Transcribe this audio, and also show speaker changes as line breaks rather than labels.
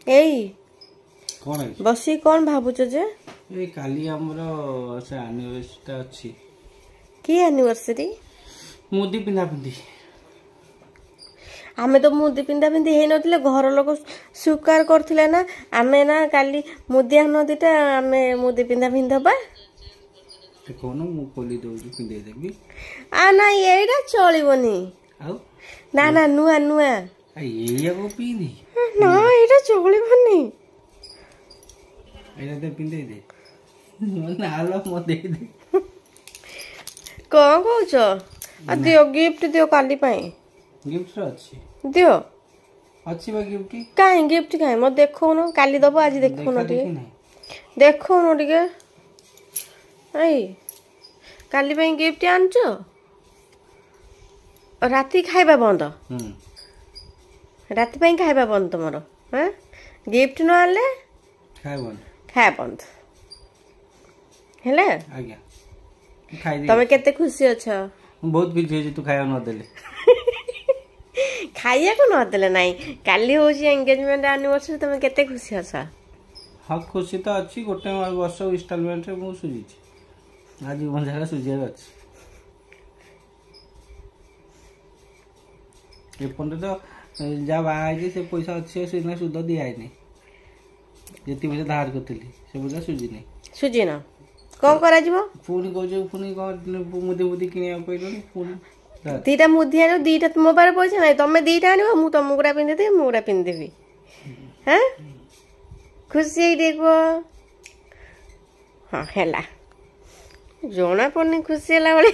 एई
कौन है
बसी कौन भावुच जे
ए काली हमरो से एनिवर्सरी अछि
की एनिवर्सरी
मुदी पिंधा पिंधी
आमे तो मुदी पिंधा पिंधी हे नथिले घर लोक स्वीकार करथिले ना आमे ना काली मुदिया नदीटा आमे मुदी पिंधा पिंधबा
कौन मु खोली दउछु पिंधे देबी
आ ना एइडा चलिबोनी
आउ
ना ना नुआ नुआ
ये को पिंधी
ना एइडा चलिबोनी
एइडा दे पिंधे दे ना आलो म दे दे
कौन कहछ आ दियो गिफ्ट दियो काली पाई
गिफ्ट अछि
दियो
अछि बा गिफ्ट
काहे गिफ्ट काहे म देखो न काली दबो आज देखो न टिके देखो न टिके आई काली पाई गिफ्ट आनछो राती खाइबा बंद राती पाई खाइबा बंद तमरो हैं गिफ्ट न आले खाए बंद हेले
आज्ञा खाई दे
तमे केते खुशी अछ
बहुत खुशी है तू खाया न देले
खाइया को न देले नाही काली होची एंगेजमेंट एनिवर्सरी तमे केते खुशी अछ
हां खुशी तो अछि गोटे वर्ष इंस्टॉलमेंट रे मु सुजी आज मजारा सुजिया अछि ए पंडे तो जा बाहाई से पैसा अच्छे से ना सुध दिया नहीं जेती पैसा धार करथिली से पैसा सुजी ना
कौन करा जीवो
पुनी कहजो पुनी मुदी मुदी किनिया पइलो पुनी
दीटा मुदी आनो दीटा तुम बारे पैसा नाही तमे दीटा आनिबो मु तम गुडा पिन देबी मु गुडा पिन देबी हैं खुशी देखो हां हेला जोना पनी खुशी होला बळे